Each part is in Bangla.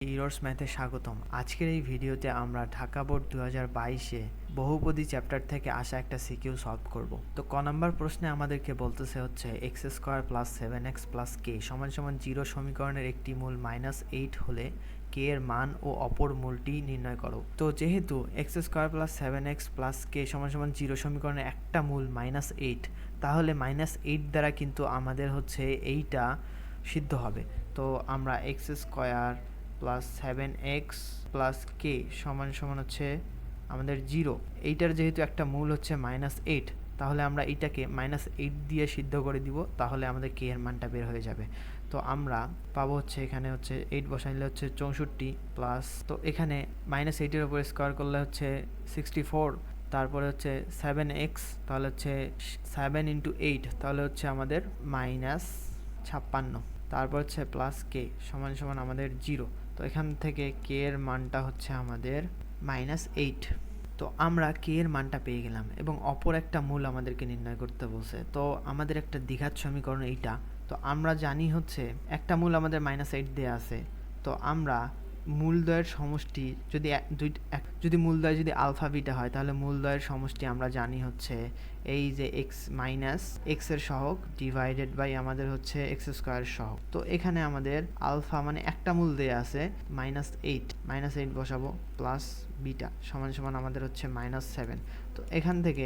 ইরোর্স ম্যাথে স্বাগতম। আজকের এই ভিডিওতে আমরা ঢাকা বোর্ড 2022-এ বহুপদী চ্যাপ্টার থেকে আসা একটা সিকিউ সলভ করব। তো ক নাম্বার প্রশ্নে আমাদেরকে বলতেছে হচ্ছে x square plus 7x plus k সমান সমান 0 সমীকরণের একটি মূল -8 হলে কে এর মান ও অপর মূলটি নির্ণয় করো। তো যেহেতু x square plus 7x plus k সমান সমান 0 সমীকরণের একটা মূল -8, তাহলে -8 দ্বারা কিন্তু আমাদের হচ্ছে এইটা সিদ্ধ হবে। তো আমরা x square plus 7x plus k সমান সমান হচ্ছে আমাদের 0, এইটার যেহেতু একটা মূল হচ্ছে -8, তাহলে আমরা এইটাকে -8 দিয়ে সিদ্ধ করে দিব, তাহলে আমাদের কে এর মানটা বের হয়ে যাবে। তো আমরা পাবো হচ্ছে এখানে হচ্ছে 8 বসাইলে হচ্ছে 64 প্লাস, তো এখানে -8-এর উপর স্কোয়ার করলে হচ্ছে 64, তারপরে হচ্ছে 7x, তাহলে হচ্ছে 7 ইন্টু 8, তাহলে হচ্ছে আমাদের -56, তারপর হচ্ছে প্লাস কে সমান সমান আমাদের 0। তো এখান থেকে কে এর মানটা হচ্ছে আমাদের -8। তো আমরা কে এর মানটা পেয়ে গেলাম এবং অপর একটা মূল আমাদেরকে নির্ণয় করতে বলছে। তো আমাদের একটা দ্বিঘাত সমীকরণ এইটা। তো আমরা জানি হচ্ছে একটা মূল আমাদের -8 দেয়া আছে। তো আমরা মূলদ্বয়ের সমষ্টি যদি মূলদ্বয় যদি আলফা বিটা হয়, তাহলে মূলদ্বয়ের সমষ্টি আমরা জানি হচ্ছে এই যে এক্স মাইনাস এক্স এর সহগ ডিভাইডেড বাই আমাদের হচ্ছে এক্স স্কোয়ার সহগ। তো এখানে আমাদের আলফা মানে একটা মূল দেয়া আছে -8 বসাবো প্লাস বিটা সমান সমান আমাদের হচ্ছে -7। তো এখান থেকে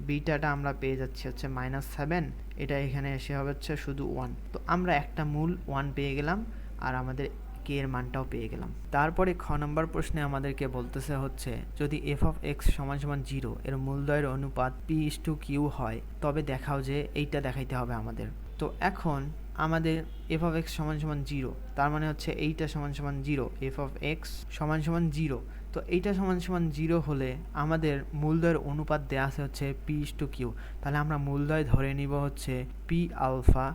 বিটাটা আমরা পেয়ে যাচ্ছি হচ্ছে -7, এটা এখানে এসে হবে হচ্ছে শুধু 1। তো আমরা একটা মূল 1 পেয়ে গেলাম আর আমাদের কে এর মানটাও পেয়ে গেলাম। তারপরে খ নম্বর প্রশ্নে আমাদেরকে বলতেছে হচ্ছে যদি f of x সমান সমান 0 এর মূলদ্বয়ের অনুপাত p/q হয়, তবে দেখাও যে এইটা দেখাইতে হবে আমাদের। তো এখন আমাদের f of x সমান সমান 0, তার মানে হচ্ছে এইটা সমান সমান 0, f of x সমান সমান 0। তো এইটা সমান সমান 0 হলে আমাদের মূলদ্বয়ের অনুপাত দেয়া আছে হচ্ছে p/q, তাহলে আমরা মূলদ্বয় ধরে নিব হচ্ছে p আলফা,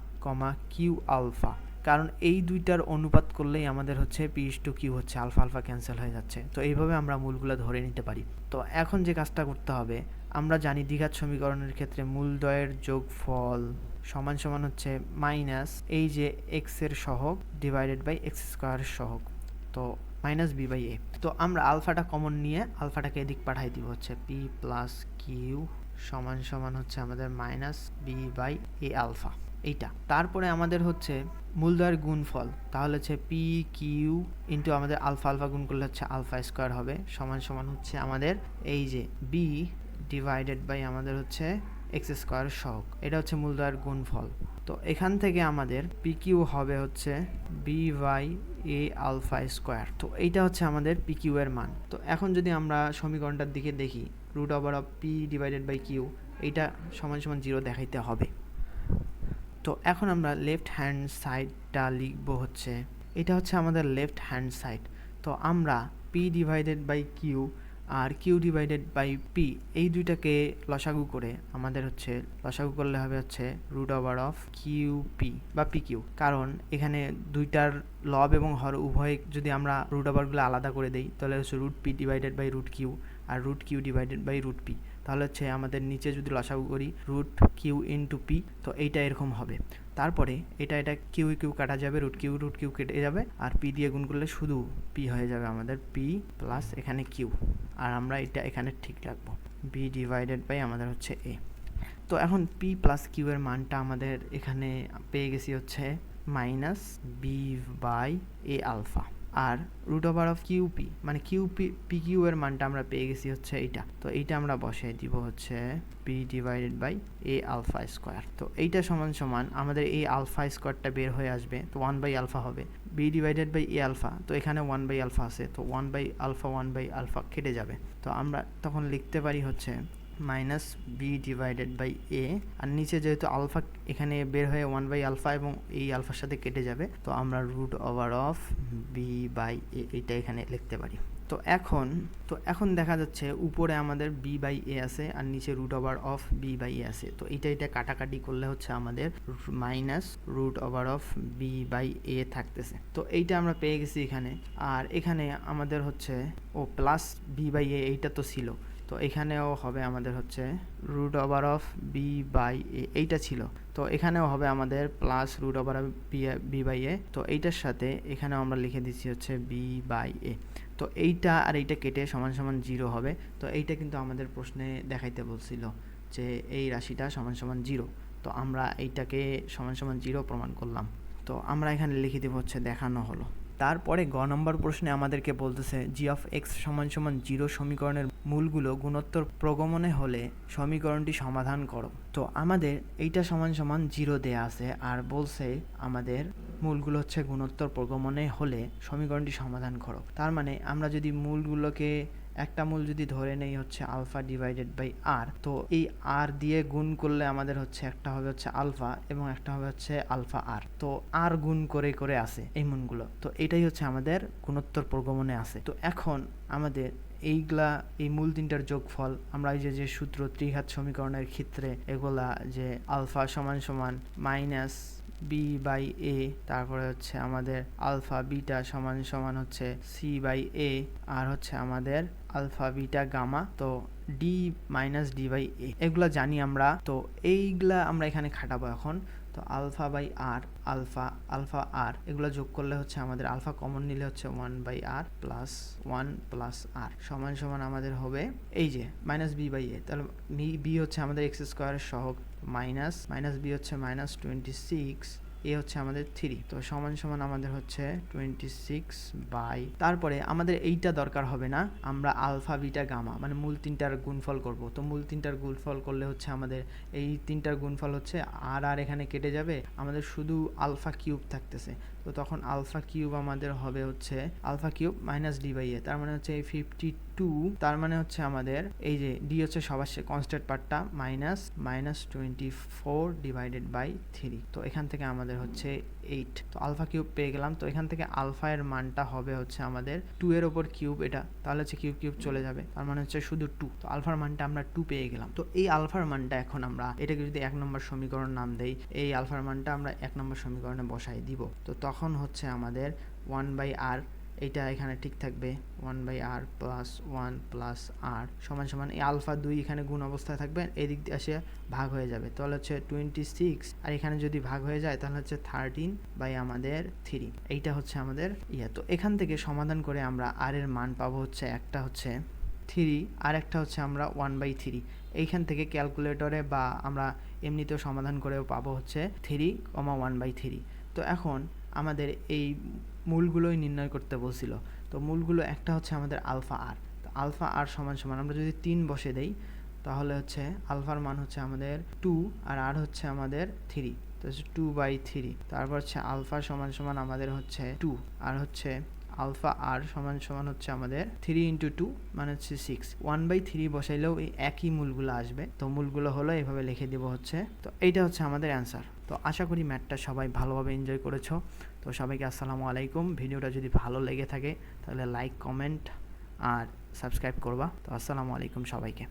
q আলফা, কারণ এই দুইটার অনুপাত করলেই আমাদের হচ্ছে p/q হচ্ছে আলফা আলফা ক্যান্সেল হয়ে যাচ্ছে। তো এইভাবে আমরা মূলগুলো ধরে নিতে পারি। তো এখন যে কাজটা করতে হবে, আমরা জানি দ্বিঘাত সমীকরণের ক্ষেত্রে মূলদ্বয়ের যোগফল সমান সমান হচ্ছে মাইনাস এই যে এক্স এর সহগ ডিভাইডেড বাই এক্স স্কোয়ারের সহগ, তো -b/a। তো আমরা আলফাটা কমন নিয়ে আলফাটাকে এদিক পাঠাই দিব হচ্ছে p প্লাস কিউ সমান সমান হচ্ছে আমাদের -b/a আলফা, এইটা। তারপরে আমাদের হচ্ছে মূলদ্বয়ের গুণফল, তাহলে হচ্ছে পি কিউ ইন্টু আমাদের আলফা আলফা গুণ করলে হচ্ছে আলফা স্কোয়ার হবে সমান সমান হচ্ছে আমাদের এই যে বি ডিভাইডেড বাই আমাদের হচ্ছে এক্স স্কোয়ার সহগ, এটা হচ্ছে মূলদ্বয়ের গুণফল। তো এখান থেকে আমাদের পি কিউ হবে হচ্ছে b/a আলফা স্কোয়ার। তো এইটা হচ্ছে আমাদের পি কিউ এর মান। তো এখন যদি আমরা সমীকরণটার দিকে দেখি, root over of p divided by q, এইটা সমান সমান 0 দেখাইতে হবে। তো এখন আমরা লেফট হ্যান্ড সাইডটা লিখব হচ্ছে, এটা হচ্ছে আমাদের লেফট হ্যান্ড সাইড। তো আমরা p ডিভাইডেড বাই কিউ আর q ডিভাইডেড বাই p এই দুইটাকে লসাগু করে আমাদের হচ্ছে লসাগু করলে হবে হচ্ছে রুট ওভার অফ qp বা pq, কারণ এখানে দুইটার লব এবং হর উভয় যদি আমরা রুট ওভারগুলো আলাদা করে দেই, তাহলে হচ্ছে root p divided by root q আর root q divided by root p, তাহলে হচ্ছে আমাদের নিচে যদি লসাগু করি রুট কিউ ইন্টু পি, তো এইটা এরকম হবে। তারপরে এটা কিউ কিউ কাটা যাবে, রুট কিউ কেটে যাবে, আর পি দিয়ে গুণ করলে শুধু পি হয়ে যাবে আমাদের পি প্লাস এখানে কিউ, আর আমরা এটা এখানে ঠিক রাখবো বি ডিভাইডেড বাই আমাদের হচ্ছে এ। তো এখন পি প্লাস কিউ এর মানটা আমাদের এখানে পেয়ে গেছি হচ্ছে -b/a আলফা, আর রুট ওভার অফ কিউপি মানে পি কিউ এর মানটা আমরা পেয়ে গেছি হচ্ছে এইটা। তো এইটা আমরা বসিয়ে দিব হচ্ছে b divided by a alpha square. তো এইটা সমান সমান আমাদের এই আলফা স্কোয়ারটা বের হয়ে আসবে, তো 1/আলফা হবে b divided by a alpha. তো এখানে 1/আলফা আছে, তো 1/আলফা কেটে যাবে। তো আমরা তখন লিখতে পারি হচ্ছে -b ডিভাইডেড বাই এ, আর নিচে যেহেতু আলফা এখানে বের হয়ে 1/আলফা এবং এই আলফার সাথে কেটে যাবে, তো আমরা রুট ওভার অফ b/a এটা এখানে লিখতে পারি। তো এখন দেখা যাচ্ছে উপরে আমাদের b/a আছে আর নিচে রুট ওভার অফ b/a আছে। তো এটা কাটাকাটি করলে হচ্ছে আমাদের minus root over of b/a থাকতেছে। তো এইটা আমরা পেয়ে গেছি এখানে, আর এখানে আমাদের হচ্ছে প্লাস b/a এইটা তো ছিল, তো এখানেও হবে আমাদের হচ্ছে root over of b by a, এইটা ছিল। তো এখানেও হবে আমাদের plus root over of b by a. তো এইটার সাথে এখানেও আমরা লিখে দিচ্ছি হচ্ছে বি বাই এ। তো এইটা আর এইটা কেটে সমান সমান 0 হবে। তো এইটা কিন্তু আমাদের প্রশ্নে দেখাইতে বলছিল যে এই রাশিটা সমান সমান 0। তো আমরা এইটাকে সমান সমান 0 প্রমাণ করলাম। তো আমরা এখানে লিখে দেব হচ্ছে দেখানো হলো। তারপরে গ নম্বর প্রশ্নে আমাদেরকে বলতেছে জি অফ এক্স সমান সমান 0 সমীকরণের মূলগুলো গুণোত্তর প্রগমনে হলে সমীকরণটি সমাধান করো। তো আমাদের এইটা সমান সমান 0 দেয়া আছে, আর বলছে আমাদের মূলগুলো হচ্ছে গুণোত্তর প্রগমনে হলে সমীকরণটি সমাধান করো। তার মানে আমরা যদি মূলগুলোকে একটা মূল যদি ধরে নেই হচ্ছে আলফা ডিভাইডেড বাই আর, তো এই আর দিয়ে গুণ করলে আমাদের হচ্ছে একটা হবে হচ্ছে আলফা এবং একটা হবে হচ্ছে আলফা আর। তো আর গুণ করে করে আসে এই মূলগুলো। তো এটাই হচ্ছে আমাদের গুণোত্তর প্রগমনে আছে। তো এখন আমাদের এইগুলা এই মূল তিনটার যোগফল আমরা এই যে সূত্র ত্রিঘাত সমীকরণের ক্ষেত্রে এগুলা যে আলফা সমান সমান মাইনাস বি বাই এ, তারপরে হচ্ছে আমাদের আলফা বিটা সমান সমান হচ্ছে সি বাই এ, আর হচ্ছে আমাদের আলফা বিটা গামা, তো ডি মাইনাস ডি বাই এ, এগুলা জানি আমরা। তো এইগুলা আমরা এখানে খাটাবো এখন। তো আলফা বাই আর, আলফা আর এগুলো যোগ করলে হচ্ছে আমাদের আলফা কমন নিলে হচ্ছে 1 বাই আর প্লাস 1 প্লাস আর সমান সমান আমাদের হবে এই যে মাইনাস বি বাই এ। তাহলে বি হচ্ছে আমাদের এক্স স্কোয়ারের সহগ, মাইনাস বি হচ্ছে মাইনাস 26, এ হচ্ছে আমাদের 3। তো সমান সমান আমাদের হচ্ছে 26 বাই, তারপরে আমাদের এইটা দরকার হবে না, আমরা আলফা বিটা গামা মানে মূল তিনটার গুণফল করব। তো মূল তিনটার গুণফল করলে হচ্ছে আমাদের এই তিনটার গুণফল হচ্ছে আর আর এখানে কেটে যাবে, আমাদের শুধু আলফা কিউব থাকতেছে। তো তখন আলফা কিউব আমাদের হবে হচ্ছে alpha cube minus d by a, তার মানে হচ্ছে এই 52, তার মানে হচ্ছে আমাদের এই যে ডি হচ্ছে সবার কনস্ট্যান্ট পার্টটা মাইনাস 24 ডিভাইডেড বাই 3। তো এখান থেকে আমাদের হচ্ছে 8। তো আলফা কিউব পেয়ে গেলাম। তো এখান থেকে আলফা এর মানটা হবে হচ্ছে আমাদের 2 এর ওপর কিউব, এটা তাহলে হচ্ছে কিউব কিউব চলে যাবে, তার মানে হচ্ছে শুধু 2। তো আলফার মানটা আমরা 2 পেয়ে গেলাম। তো এই আলফার মানটা এখন আমরা এটাকে যদি 1 নম্বর সমীকরণ নাম দেই, এই আলফার মানটা আমরা 1 নম্বর সমীকরণে বসাই দিব। তো তখন হচ্ছে আমাদের 1 বাই আর, এইটা এখানে ঠিক থাকবে 1 বাই আর প্লাস 1 প্লাস আর সমান সমান এই আলফা 2 এখানে গুণ অবস্থায় থাকবে, এদিক দিয়ে এসে ভাগ হয়ে যাবে। তাহলে হচ্ছে 26, আর এখানে যদি ভাগ হয়ে যায় তাহলে হচ্ছে 13 বাই আমাদের 3। এইটা হচ্ছে আমাদের তো এখান থেকে সমাধান করে আমরা আর এর মান পাবো হচ্ছে একটা হচ্ছে 3 আর একটা হচ্ছে আমরা 1/3। এইখান থেকে ক্যালকুলেটরে বা আমরা এমনিতেও সমাধান করেও পাবো হচ্ছে 3, 1/3। তো এখন আমাদের এই মূলগুলোই নির্ণয় করতে বলছিল। তো মূলগুলো একটা হচ্ছে আমাদের আলফা আর। তো আলফা আর সমান সমান আমরা যদি 3 বসে দেই তাহলে হচ্ছে আলফার মান হচ্ছে আমাদের 2 আর আর হচ্ছে আমাদের 3, তো 2/3। তারপর হচ্ছে আলফা সমান সমান আমাদের হচ্ছে 2 আর হচ্ছে আলফা আর সমান সমান হচ্ছে আমাদের 3 × 2 মানে হচ্ছে 6। 1/3 বসাইলেও এই একই মূলগুলো আসবে। তো মূলগুলো হলো এভাবে লিখে দিব হচ্ছে। তো এইটা হচ্ছে আমাদের অ্যান্সার। তো আশা করি ম্যাথটা সবাই ভালোভাবে এনজয় করেছো। তো সবাইকে আসসালামু আলাইকুম। ভিডিওটা যদি ভালো লেগে থাকে তাহলে লাইক, কমেন্ট আর সাবস্ক্রাইব করবা। তো আসসালামু আলাইকুম সবাইকে।